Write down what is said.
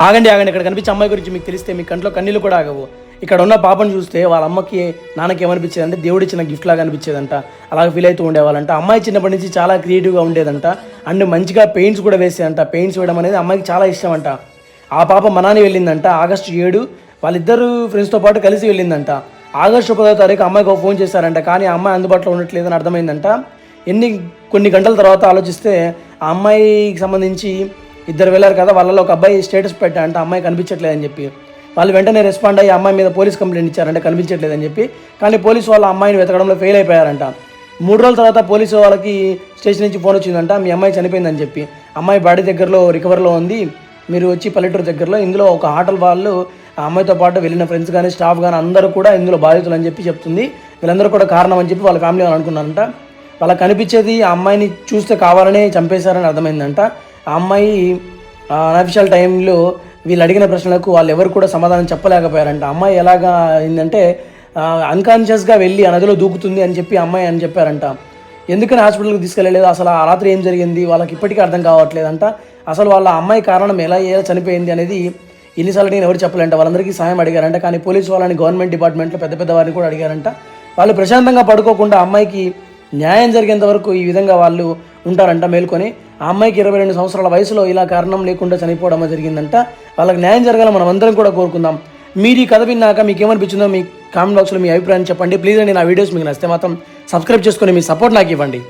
ఆగండి ఆగండి, ఇక్కడ కనిపించే అమ్మాయి గురించి మీకు తెలిస్తే మీ కంట్లో కన్నీళ్ళు కూడా ఆగవు. ఇక్కడ ఉన్న పాపను చూస్తే వాళ్ళ అమ్మకి నాన్నకి ఏమనిపించేది అంటే దేవుడు ఇచ్చిన గిఫ్ట్ లాగా అనిపించేదంట. అలాగే ఫీల్ అవుతూ ఉండేవాళ్ళంట. అమ్మాయి చిన్నప్పటి నుంచి చాలా క్రియేటివ్గా ఉండేదంట. అండ్ మంచిగా పెయింట్స్ కూడా వేసేదంట. పెయింట్స్ వేయడం అనేది అమ్మాయికి చాలా ఇష్టం అంట. ఆ పాప మనాని వెళ్ళిందంట ఆగస్టు 7. వాళ్ళిద్దరు ఫ్రెండ్స్తో పాటు కలిసి వెళ్ళిందంట. ఆగస్టు 10వ తారీఖు అమ్మాయికి ఒక ఫోన్ చేశారంట. కానీ ఆ అమ్మాయి అందుబాటులో ఉండట్లేదని అర్థమైందంట. కొన్ని గంటల తర్వాత ఆలోచిస్తే ఆ అమ్మాయికి సంబంధించి ఇద్దరు వెళ్ళారు కదా, వాళ్ళలో ఒక అబ్బాయి స్టేటస్ పెట్టారంట అమ్మాయి కనిపించట్లేదని చెప్పి. వాళ్ళు వెంటనే రెస్పాండ్ అయ్యి అమ్మాయి మీద పోలీస్ కంప్లైంట్ ఇచ్చారంట కనిపించట్లేదని చెప్పి. కానీ పోలీసు వాళ్ళు అమ్మాయిని వెతకడంలో ఫెయిల్ అయిపోయారంట. 3 రోజుల తర్వాత పోలీసు వాళ్ళకి స్టేషన్ నుంచి ఫోన్ వచ్చిందంట, మీ అమ్మాయి చనిపోయిందని చెప్పి. అమ్మాయి బాడీ దగ్గరలో రికవర్లో ఉంది, మీరు వచ్చి పల్లెటూరు దగ్గరలో ఇందులో ఒక హోటల్ వాళ్ళు ఆ అమ్మాయితో పాటు వెళ్ళిన ఫ్రెండ్స్ కానీ స్టాఫ్ కానీ అందరూ కూడా ఇందులో బాధితులు అని చెప్పి చెప్తుంది. వీళ్ళందరూ కూడా కారణం అని చెప్పి వాళ్ళ ఫ్యామిలీ వాళ్ళు అనుకున్నారంట. వాళ్ళకి కనిపించేది ఆ అమ్మాయిని చూస్తే కావాలనే చంపేశారని అర్థమైందంట. ఆ అమ్మాయి అన్అఫిషియల్ టైంలో వీళ్ళు అడిగిన ప్రశ్నలకు వాళ్ళు ఎవరు కూడా సమాధానం చెప్పలేకపోయారంట. అమ్మాయి ఎలాగా అయిందంటే అన్కాన్షియస్గా వెళ్ళి ఆ నదిలో దూకుతుంది అని చెప్పి అమ్మాయి అని చెప్పారంట. ఎందుకని హాస్పిటల్కి తీసుకెళ్ళలేదు, అసలు ఆ రాత్రి ఏం జరిగింది వాళ్ళకి ఇప్పటికీ అర్థం కావట్లేదంట. అసలు వాళ్ళ అమ్మాయి కారణం ఎలా చనిపోయింది అనేది ఎన్నిసార్లు నేను ఎవరు చెప్పలేంట. వాళ్ళందరికీ సాయం అడిగారంట. కానీ పోలీసు వాళ్ళని గవర్నమెంట్ డిపార్ట్మెంట్లో పెద్ద వారిని కూడా అడిగారంట. వాళ్ళు ప్రశాంతంగా పడుకోకుండా అమ్మాయికి న్యాయం జరిగేంత వరకు ఈ విధంగా వాళ్ళు ఉంటారంట మేల్కొని. ఆ అమ్మాయికి 22 సంవత్సరాల వయసులో ఇలా కారణం లేకుండా చనిపోవడం జరిగిందంట. వాళ్ళకి న్యాయం జరగాలని మనం అందరం కూడా కోరుకుందాం. మీరు ఈ కథ విన్నాక మీకు ఏమనిపించిందో మీ కామెంట్ బాక్స్లో మీ అభిప్రాయం చెప్పండి. ప్లీజ్ అండి, నా వీడియోస్ మీకు నచ్చితే మాత్రం సబ్స్క్రైబ్ చేసుకొని మీ సపోర్ట్ నాకు ఇవ్వండి.